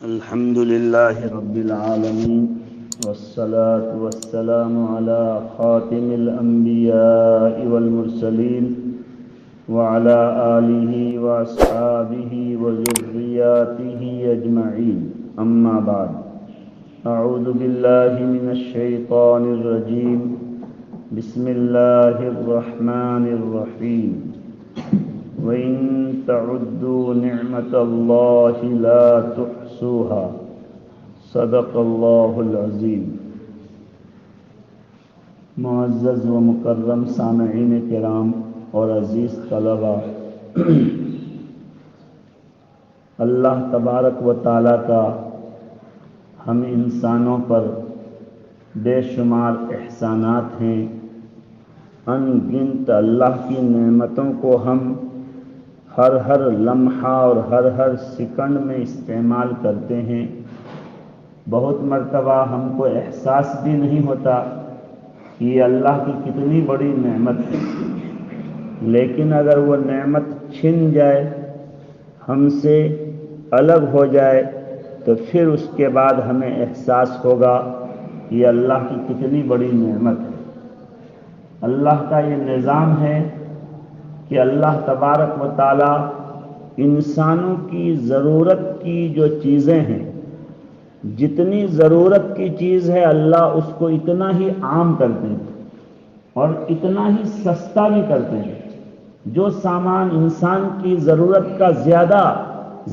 الحمد لله رب العالمين والصلاة والسلام على خاتم الأنبياء والمرسلين وعلى آله وأصحابه وذرياته أجمعين أما بعد أعوذ بالله من الشيطان الرجيم بسم الله الرحمن الرحيم وَإِن تَعُدُّوا نِعْمَةَ اللَّهِ لَا تُحْصُوهَا صدق اللہ العظیم۔ معزز و مکرم سامعین کرام اور عزیز طلباء، اللہ تبارک و تعالیٰ کا ہم انسانوں پر بے شمار احسانات ہیں۔ ان گنت اللہ کی نعمتوں کو ہم ہر لمحہ اور ہر سیکنڈ میں استعمال کرتے ہیں۔ بہت مرتبہ ہم کو احساس بھی نہیں ہوتا کہ یہ اللہ کی کتنی بڑی نعمت ہے، لیکن اگر وہ نعمت چھن جائے، ہم سے الگ ہو جائے، تو پھر اس کے بعد ہمیں احساس ہوگا کہ یہ اللہ کی کتنی بڑی نعمت ہے۔ اللہ کا یہ نظام ہے کہ اللہ تبارک و تعالیٰ انسانوں کی ضرورت کی جو چیزیں ہیں، جتنی ضرورت کی چیز ہے اللہ اس کو اتنا ہی عام کرتے ہیں اور اتنا ہی سستا بھی کرتے ہیں۔ جو سامان انسان کی ضرورت کا زیادہ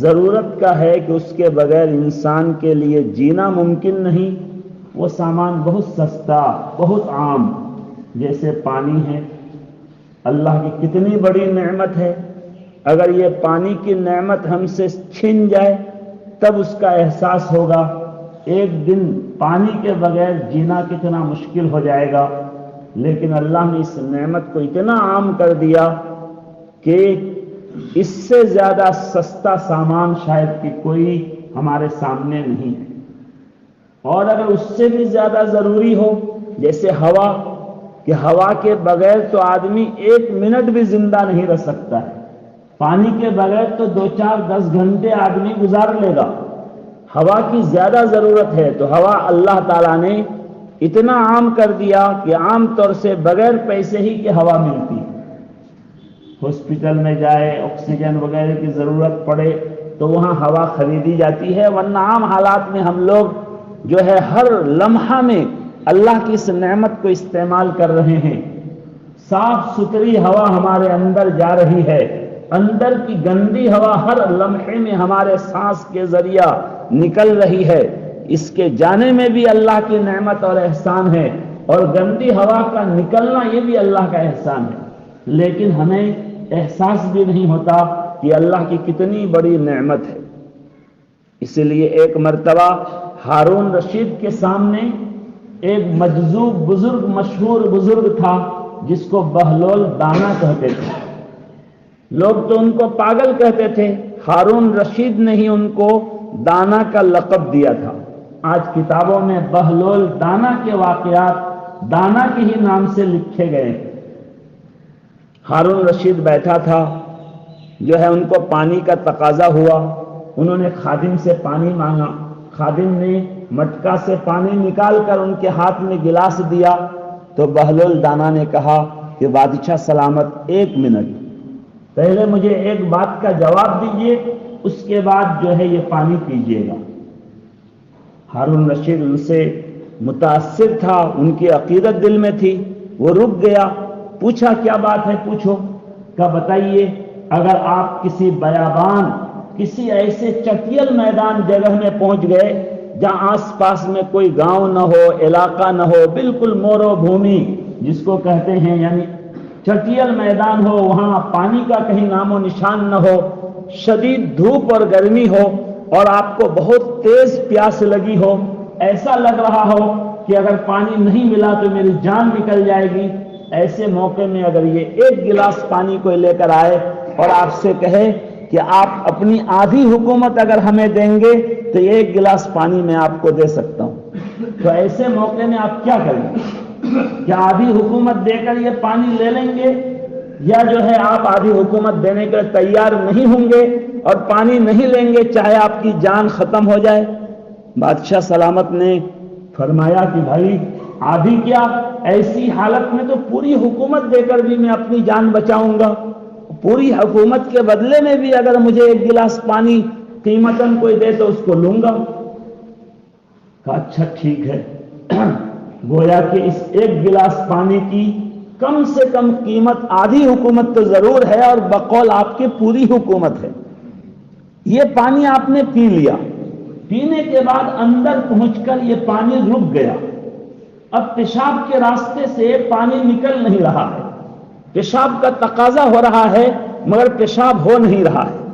ضرورت کا ہے کہ اس کے بغیر انسان کے لیے جینا ممکن نہیں، وہ سامان بہت سستا، بہت عام، جیسے پانی ہے۔ اللہ کی کتنی بڑی نعمت ہے، اگر یہ پانی کی نعمت ہم سے چھن جائے تب اس کا احساس ہوگا۔ ایک دن پانی کے بغیر جینا کتنا مشکل ہو جائے گا، لیکن اللہ نے اس نعمت کو اتنا عام کر دیا کہ اس سے زیادہ سستا سامان شاید کہ کوئی ہمارے سامنے نہیں ہے۔ اور اگر اس سے بھی زیادہ ضروری ہو، جیسے ہوا، کہ ہوا کے بغیر تو آدمی 1 منٹ بھی زندہ نہیں رہ سکتا ہے، پانی کے بغیر تو 2-4-10 گھنٹے آدمی گزار لے گا۔ ہوا کی زیادہ ضرورت ہے، تو ہوا اللہ تعالیٰ نے اتنا عام کر دیا کہ عام طور سے بغیر پیسے ہی کی ہوا ملتی ہے۔ ہاسپٹل میں جائے، آکسیجن وغیرہ کی ضرورت پڑے تو وہاں ہوا خریدی جاتی ہے، ورنہ عام حالات میں ہم لوگ جو ہے ہر لمحہ میں اللہ کی اس نعمت کو استعمال کر رہے ہیں۔ صاف ستھری ہوا ہمارے اندر جا رہی ہے، اندر کی گندی ہوا ہر لمحے میں ہمارے سانس کے ذریعہ نکل رہی ہے۔ اس کے جانے میں بھی اللہ کی نعمت اور احسان ہے، اور گندی ہوا کا نکلنا یہ بھی اللہ کا احسان ہے، لیکن ہمیں احساس بھی نہیں ہوتا کہ اللہ کی کتنی بڑی نعمت ہے۔ اسی لیے ایک مرتبہ ہارون رشید کے سامنے ایک مجذوب بزرگ، مشہور بزرگ تھا جس کو بہلول دانا کہتے تھے۔ لوگ تو ان کو پاگل کہتے تھے، ہارون رشید نے ہی ان کو دانا کا لقب دیا تھا۔ آج کتابوں میں بہلول دانا کے واقعات دانا کے ہی نام سے لکھے گئے۔ ہارون رشید بیٹھا تھا، جو ہے ان کو پانی کا تقاضا ہوا، انہوں نے خادم سے پانی مانگا، خادم نے مٹکا سے پانی نکال کر ان کے ہاتھ میں گلاس دیا، تو بہلول دانا نے کہا کہ بادشاہ سلامت، 1 منٹ پہلے مجھے ایک بات کا جواب دیجئے، اس کے بعد جو ہے یہ پانی پیجئے گا۔ ہارون رشید ان سے متاثر تھا، ان کی عقیدت دل میں تھی، وہ رک گیا، پوچھا کیا بات ہے، پوچھو۔ کہا بتائیے، اگر آپ کسی بیابان، کسی ایسے چٹیل میدان جگہ میں پہنچ گئے جہاں آس پاس میں کوئی گاؤں نہ ہو، علاقہ نہ ہو، بالکل مورو بھومی جس کو کہتے ہیں، یعنی چٹیل میدان ہو، وہاں پانی کا کہیں نام و نشان نہ ہو، شدید دھوپ اور گرمی ہو، اور آپ کو بہت تیز پیاس لگی ہو، ایسا لگ رہا ہو کہ اگر پانی نہیں ملا تو میری جان نکل جائے گی، ایسے موقع میں اگر یہ 1 گلاس پانی کوئی لے کر آئے اور آپ سے کہے کہ آپ اپنی آدھی حکومت اگر ہمیں دیں گے تو 1 گلاس پانی میں آپ کو دے سکتا ہوں، تو ایسے موقع میں آپ کیا کریں گے؟ کیا آدھی حکومت دے کر یہ پانی لے لیں گے یا جو ہے آپ آدھی حکومت دینے کے لیے تیار نہیں ہوں گے اور پانی نہیں لیں گے چاہے آپ کی جان ختم ہو جائے؟ بادشاہ سلامت نے فرمایا کہ بھائی آدھی کیا، ایسی حالت میں تو پوری حکومت دے کر بھی میں اپنی جان بچاؤں گا، پوری حکومت کے بدلے میں بھی اگر مجھے ایک گلاس پانی قیمتاً کوئی دے تو اس کو لوں گا۔ کہا اچھا ٹھیک ہے، گویا کہ اس ایک گلاس پانی کی کم سے کم قیمت آدھی حکومت تو ضرور ہے، اور بقول آپ کی پوری حکومت ہے۔ یہ پانی آپ نے پی لیا، پینے کے بعد اندر پہنچ کر یہ پانی رک گیا، اب پیشاب کے راستے سے پانی نکل نہیں رہا ہے، پیشاب کا تقاضا ہو رہا ہے مگر پیشاب ہو نہیں رہا ہے۔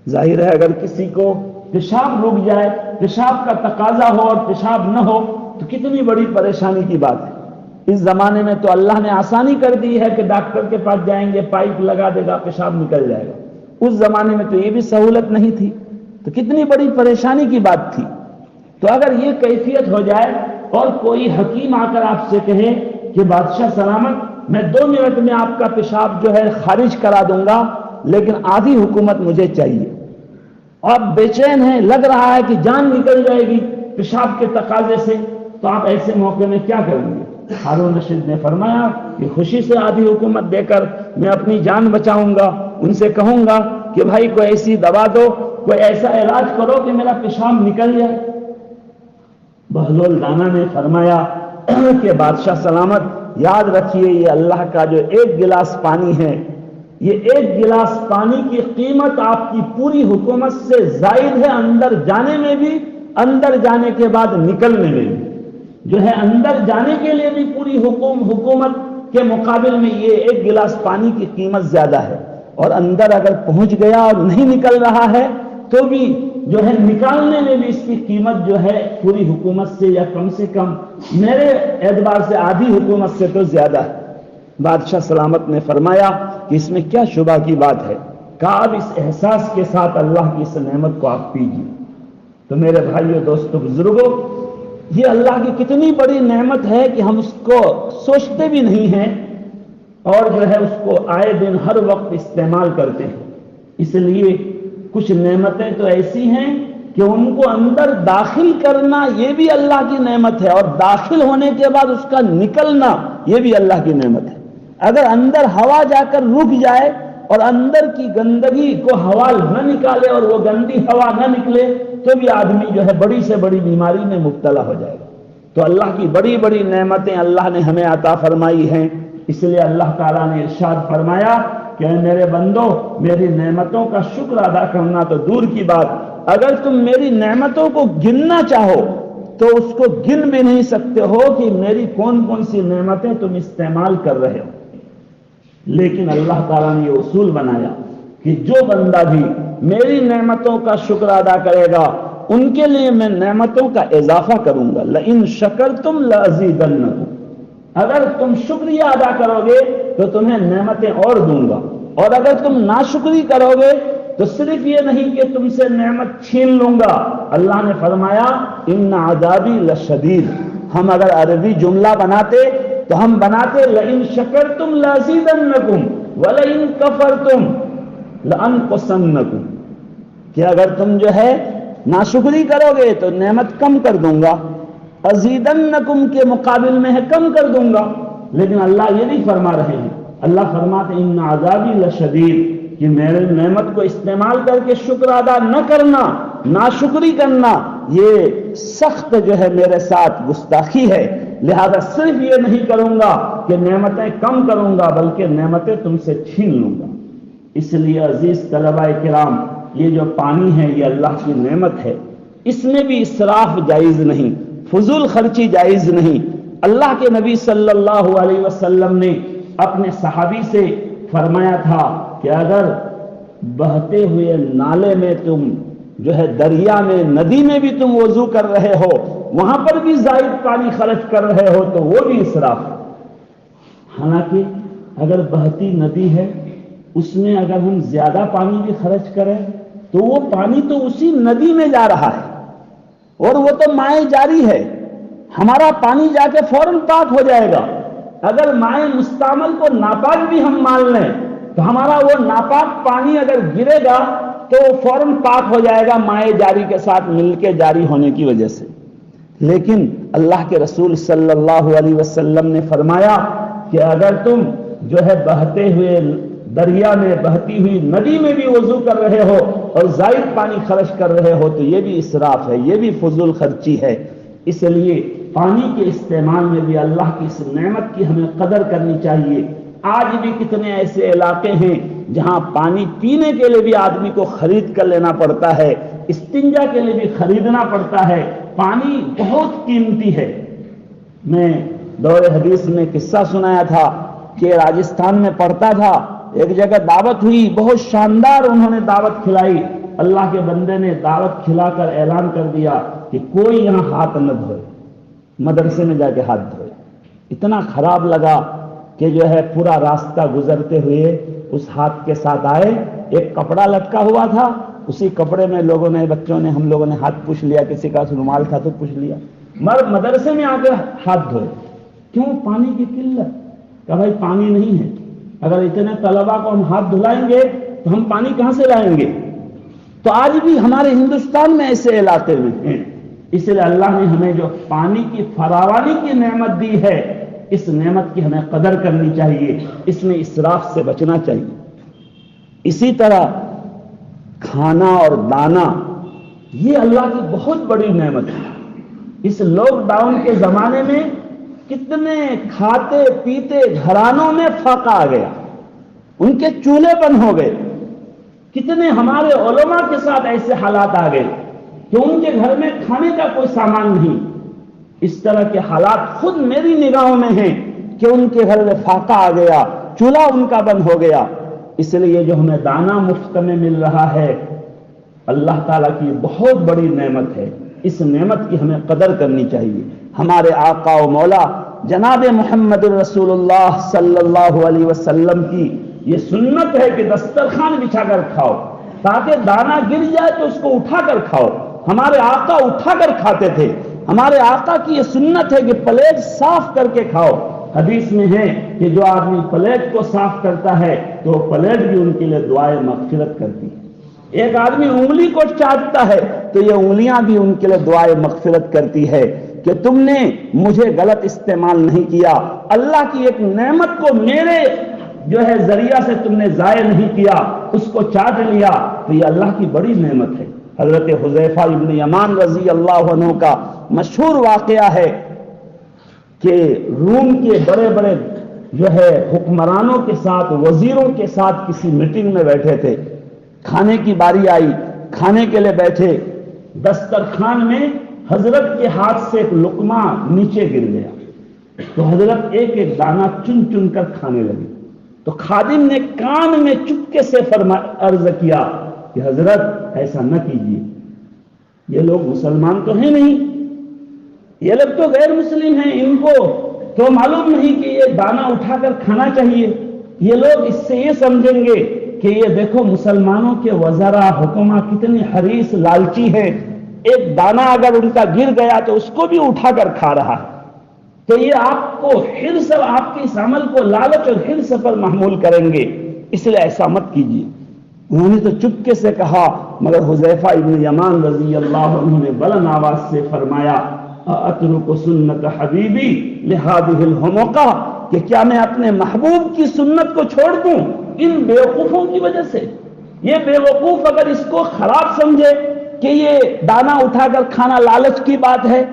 ظاہر ہے اگر کسی کو پیشاب رک جائے، پیشاب کا تقاضا ہو اور پیشاب نہ ہو تو کتنی بڑی پریشانی کی بات ہے۔ اس زمانے میں تو اللہ نے آسانی کر دی ہے کہ ڈاکٹر کے پاس جائیں گے، پائپ لگا دے گا، پیشاب نکل جائے گا۔ اس زمانے میں تو یہ بھی سہولت نہیں تھی، تو کتنی بڑی پریشانی کی بات تھی۔ تو اگر یہ کیفیت ہو جائے اور کوئی حکیم آ کر آپ سے کہے کہ بادشاہ سلامت میں 2 منٹ میں آپ کا پیشاب جو ہے خارج کرا دوں گا لیکن آدھی حکومت مجھے چاہیے، آپ بے چین ہیں، لگ رہا ہے کہ جان نکل جائے گی پیشاب کے تقاضے سے، تو آپ ایسے موقع میں کیا کریں گے؟ ہارون رشید نے فرمایا کہ خوشی سے آدھی حکومت دے کر میں اپنی جان بچاؤں گا، ان سے کہوں گا کہ بھائی کوئی ایسی دوا دو، کوئی ایسا علاج کرو کہ میرا پیشاب نکل جائے۔ بہلول دانا نے فرمایا کہ بادشاہ سلامت یاد رکھیے یہ اللہ کا جو ایک گلاس پانی ہے، یہ ایک گلاس پانی کی قیمت آپ کی پوری حکومت سے زائد ہے، اندر جانے میں بھی، اندر جانے کے بعد نکلنے میں بھی، جو ہے اندر جانے کے لیے بھی پوری حکومت کے مقابل میں یہ ایک گلاس پانی کی قیمت زیادہ ہے، اور اندر اگر پہنچ گیا اور نہیں نکل رہا ہے تو بھی جو ہے نکالنے میں بھی اس کی قیمت جو ہے پوری حکومت سے یا کم سے کم میرے اعتبار سے آدھی حکومت سے تو زیادہ ہے۔ بادشاہ سلامت نے فرمایا کہ اس میں کیا شبہ کی بات ہے؟ کہا اب اس احساس کے ساتھ اللہ کی اس نعمت کو آپ پیجیے۔ تو میرے بھائیو، دوستو، بزرگوں، یہ اللہ کی کتنی بڑی نعمت ہے کہ ہم اس کو سوچتے بھی نہیں ہیں اور جو ہے اس کو آئے دن ہر وقت استعمال کرتے ہیں۔ اس لیے کچھ نعمتیں تو ایسی ہیں کہ ان کو اندر داخل کرنا یہ بھی اللہ کی نعمت ہے، اور داخل ہونے کے بعد اس کا نکلنا یہ بھی اللہ کی نعمت ہے۔ اگر اندر ہوا جا کر رک جائے اور اندر کی گندگی کو ہوا نہ نکالے اور وہ گندی ہوا نہ نکلے تو بھی آدمی جو ہے بڑی سے بڑی بیماری میں مبتلا ہو جائے گا۔ تو اللہ کی بڑی بڑی نعمتیں اللہ نے ہمیں عطا فرمائی ہیں، اس لیے اللہ تعالیٰ نے ارشاد فرمایا کہ اے میرے بندو، میری نعمتوں کا شکر ادا کرنا تو دور کی بات، اگر تم میری نعمتوں کو گننا چاہو تو اس کو گن بھی نہیں سکتے ہو کہ میری کون کون سی نعمتیں تم استعمال کر رہے ہو۔ لیکن اللہ تعالیٰ نے یہ اصول بنایا کہ جو بندہ بھی میری نعمتوں کا شکر ادا کرے گا ان کے لیے میں نعمتوں کا اضافہ کروں گا۔ لئن شکرتم لازیدنکم، اگر تم شکریہ ادا کرو گے تو تمہیں نعمتیں اور دوں گا، اور اگر تم ناشکری کرو گے تو صرف یہ نہیں کہ تم سے نعمت چھین لوں گا، اللہ نے فرمایا ان عذابی لشدید۔ ہم اگر عربی جملہ بناتے تو ہم بناتے لئن شکرتم لازیدنکم ولئن کفرتم لانقصنکم، کہ اگر تم جو ہے ناشکری کرو گے تو نعمت کم کر دوں گا، ازیدنکم کے مقابل میں ہے کم کر دوں گا۔ لیکن اللہ یہ نہیں فرما رہے ہیں، اللہ فرماتے ان عذابی لشدید، کہ میرے نعمت کو استعمال کر کے شکر ادا نہ کرنا، ناشکری کرنا، یہ سخت جو ہے میرے ساتھ گستاخی ہے، لہذا صرف یہ نہیں کروں گا کہ نعمتیں کم کروں گا بلکہ نعمتیں تم سے چھین لوں گا۔ اس لیے عزیز طلباء کرام، یہ جو پانی ہے یہ اللہ کی نعمت ہے، اس میں بھی اسراف جائز نہیں، فضول خرچی جائز نہیں۔ اللہ کے نبی صلی اللہ علیہ وسلم نے اپنے صحابی سے فرمایا تھا کہ اگر بہتے ہوئے نالے میں تم جو ہے دریا میں، ندی میں بھی تم وضو کر رہے ہو، وہاں پر بھی زائد پانی خرچ کر رہے ہو تو وہ بھی اسراف ہے۔ حالانکہ اگر بہتی ندی ہے اس میں اگر ہم زیادہ پانی بھی خرچ کریں تو وہ پانی تو اسی ندی میں جا رہا ہے اور وہ تو مائع جاری ہے، ہمارا پانی جا کے فوراً پاک ہو جائے گا، اگر مائع مستعمل کو ناپاک بھی ہم مان لیں تو ہمارا وہ ناپاک پانی اگر گرے گا تو وہ فوراً پاک ہو جائے گا مائع جاری کے ساتھ مل کے جاری ہونے کی وجہ سے. لیکن اللہ کے رسول صلی اللہ علیہ وسلم نے فرمایا کہ اگر تم جو ہے بہتے ہوئے دریا میں، بہتی ہوئی ندی میں بھی وضو کر رہے ہو اور زائد پانی خرچ کر رہے ہو تو یہ بھی اسراف ہے، یہ بھی فضول خرچی ہے. اس لیے پانی کے استعمال میں بھی اللہ کی اس نعمت کی ہمیں قدر کرنی چاہیے. آج بھی کتنے ایسے علاقے ہیں جہاں پانی پینے کے لیے بھی آدمی کو خرید کر لینا پڑتا ہے، استنجا کے لیے بھی خریدنا پڑتا ہے. پانی بہت قیمتی ہے. میں دور حدیث میں قصہ سنایا تھا کہ راجستھان میں پڑھتا تھا، ایک جگہ دعوت ہوئی، بہت شاندار انہوں نے دعوت کھلائی. اللہ کے بندے نے دعوت کھلا کر اعلان کر دیا کہ کوئی یہاں ہاتھ نہ دھوئے، مدرسے میں جا کے ہاتھ دھوئے. اتنا خراب لگا کہ جو ہے پورا راستہ گزرتے ہوئے اس ہاتھ کے ساتھ آئے، ایک کپڑا لٹکا ہوا تھا، اسی کپڑے میں لوگوں نے، بچوں نے، ہم لوگوں نے ہاتھ پوچھ لیا، کسی کا رومال تھا تو پوچھ لیا. مدرسے میں آ کے ہاتھ دھوئے. کیوں؟ پانی کی قلت. کہ بھائی پانی نہیں ہے، اگر اتنے طلبا کو ہم ہاتھ دھلائیں گے تو ہم پانی کہاں سے لائیں گے؟ تو آج بھی ہمارے ہندوستان میں ایسے علاقے میں ہیں. اس لیے اللہ نے ہمیں جو پانی کی فراوانی کی نعمت دی ہے، اس نعمت کی ہمیں قدر کرنی چاہیے، اس میں اسراف سے بچنا چاہیے. اسی طرح کھانا اور دانا یہ اللہ کی بہت بڑی نعمت ہے. اس لاک ڈاؤن کے زمانے میں کتنے کھاتے پیتے گھرانوں میں فاقہ آ گیا، ان کے چولہے بند ہو گئے. کتنے ہمارے علماء کے ساتھ ایسے حالات آ گئے کہ ان کے گھر میں کھانے کا کوئی سامان نہیں. اس طرح کے حالات خود میری نگاہوں میں ہیں کہ ان کے گھر میں فاقہ آ گیا، چولہا ان کا بند ہو گیا. اس لیے جو ہمیں دانا مفت میں مل رہا ہے اللہ تعالیٰ کی بہت بڑی نعمت ہے. اس نعمت کی ہمیں قدر کرنی چاہیے. ہمارے آقا و مولا جناب محمد رسول اللہ صلی اللہ علیہ وسلم کی یہ سنت ہے کہ دسترخوان بچھا کر کھاؤ، تاکہ دانا گر جائے تو اس کو اٹھا کر کھاؤ. ہمارے آقا اٹھا کر کھاتے تھے. ہمارے آقا کی یہ سنت ہے کہ پلیٹ صاف کر کے کھاؤ. حدیث میں ہے کہ جو آدمی پلیٹ کو صاف کرتا ہے تو پلیٹ بھی ان کے لیے دعائے مغفرت کرتی ہے. ایک آدمی انگلی کو چاٹتا ہے تو یہ انگلیاں بھی ان کے لیے دعائے مغفرت کرتی ہے کہ تم نے مجھے غلط استعمال نہیں کیا، اللہ کی ایک نعمت کو میرے جو ہے ذریعہ سے تم نے ضائع نہیں کیا، اس کو چاٹ لیا. تو یہ اللہ کی بڑی نعمت ہے. حضرت حذیفہ ابن یمان رضی اللہ عنہ کا مشہور واقعہ ہے کہ روم کے بڑے بڑے جو ہے حکمرانوں کے ساتھ، وزیروں کے ساتھ کسی میٹنگ میں بیٹھے تھے. کھانے کی باری آئی، کھانے کے لیے بیٹھے. دسترخوان میں حضرت کے ہاتھ سے ایک لقمہ نیچے گر گیا تو حضرت ایک ایک دانہ چن چن کر کھانے لگے. تو خادم نے کان میں چپکے سے عرض کیا کہ حضرت ایسا نہ کیجیے، یہ لوگ مسلمان تو ہیں نہیں، یہ لوگ تو غیر مسلم ہیں، ان کو تو معلوم نہیں کہ یہ دانہ اٹھا کر کھانا چاہیے. یہ لوگ اس سے یہ سمجھیں گے کہ یہ دیکھو مسلمانوں کے وزراء حکومت کتنی حریص لالچی ہے، ایک دانہ اگر ان کا گر گیا تو اس کو بھی اٹھا کر کھا رہا ہے. تو یہ آپ کو حرص، آپ کے اس عمل کو لالچ اور حرص پر محمول کریں گے، اس لیے ایسا مت کیجیے. انہوں نے تو چپکے سے کہا، مگر حذیفہ ابن یمان رضی اللہ عنہ نے بلند آواز سے فرمایا اترک سنت حبیبی لہذہ الحمقہ، کہ کیا میں اپنے محبوب کی سنت کو چھوڑ دوں ان بیوقوفوں کی وجہ سے؟ یہ بیوقوف اگر اس کو خراب سمجھے کہ یہ دانا اٹھا کر کھانا لالچ کی بات ہے،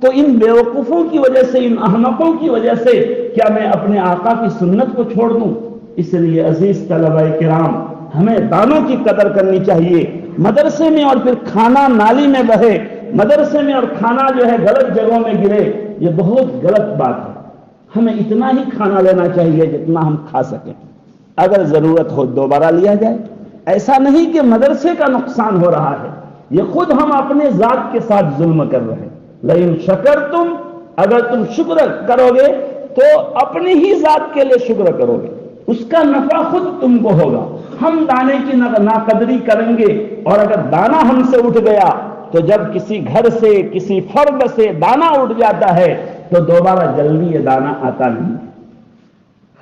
تو ان بیوقوفوں کی وجہ سے، ان احمقوں کی وجہ سے کیا میں اپنے آقا کی سنت کو چھوڑ دوں؟ اس لیے عزیز طلبہ کرام، ہمیں دانوں کی قدر کرنی چاہیے. مدرسے میں اور پھر کھانا نالی میں بہے، مدرسے میں اور کھانا جو ہے غلط جگہوں میں گرے، یہ بہت غلط بات ہے. ہمیں اتنا ہی کھانا لینا چاہیے جتنا ہم کھا سکیں، اگر ضرورت ہو دوبارہ لیا جائے. ایسا نہیں کہ مدرسے کا نقصان ہو رہا ہے، یہ خود ہم اپنے ذات کے ساتھ ظلم کر رہے ہیں. لیکن شکرتم، اگر تم شکر کرو گے تو اپنی ہی ذات کے لیے شکر کرو گے، اس کا نفع خود تم کو ہوگا. ہم دانے کی ناقدری کریں گے، اور اگر دانا ہم سے اٹھ گیا تو جب کسی گھر سے، کسی فرد سے دانا اٹھ جاتا ہے تو دوبارہ جلدی یہ دانا آتا نہیں.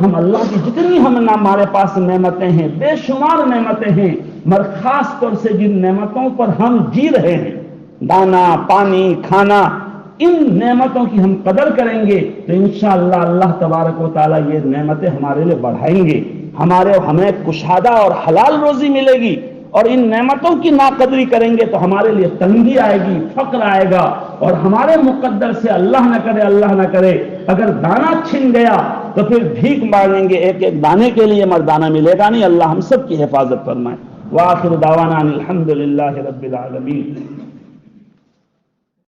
ہم اللہ کی جتنی ہمارے پاس نعمتیں ہیں، بے شمار نعمتیں ہیں، مگر خاص طور سے جن نعمتوں پر ہم جی رہے ہیں، دانا، پانی، کھانا، ان نعمتوں کی ہم قدر کریں گے تو انشاءاللہ اللہ تبارک و تعالیٰ یہ نعمتیں ہمارے لیے بڑھائیں گے، ہمیں کشادہ اور حلال روزی ملے گی، اور ان نعمتوں کی ناقدری کریں گے تو ہمارے لیے تنگی آئے گی، فقر آئے گا، اور ہمارے مقدر سے اللہ نہ کرے اگر دانا چھن گیا تو پھر بھیک مانگیں گے، ایک ایک دانے کے لیے مردانہ ملے گا نہیں۔ اللہ ہم سب کی حفاظت فرمائے۔ وآخر دعوانا ان الحمد للہ رب العالمین۔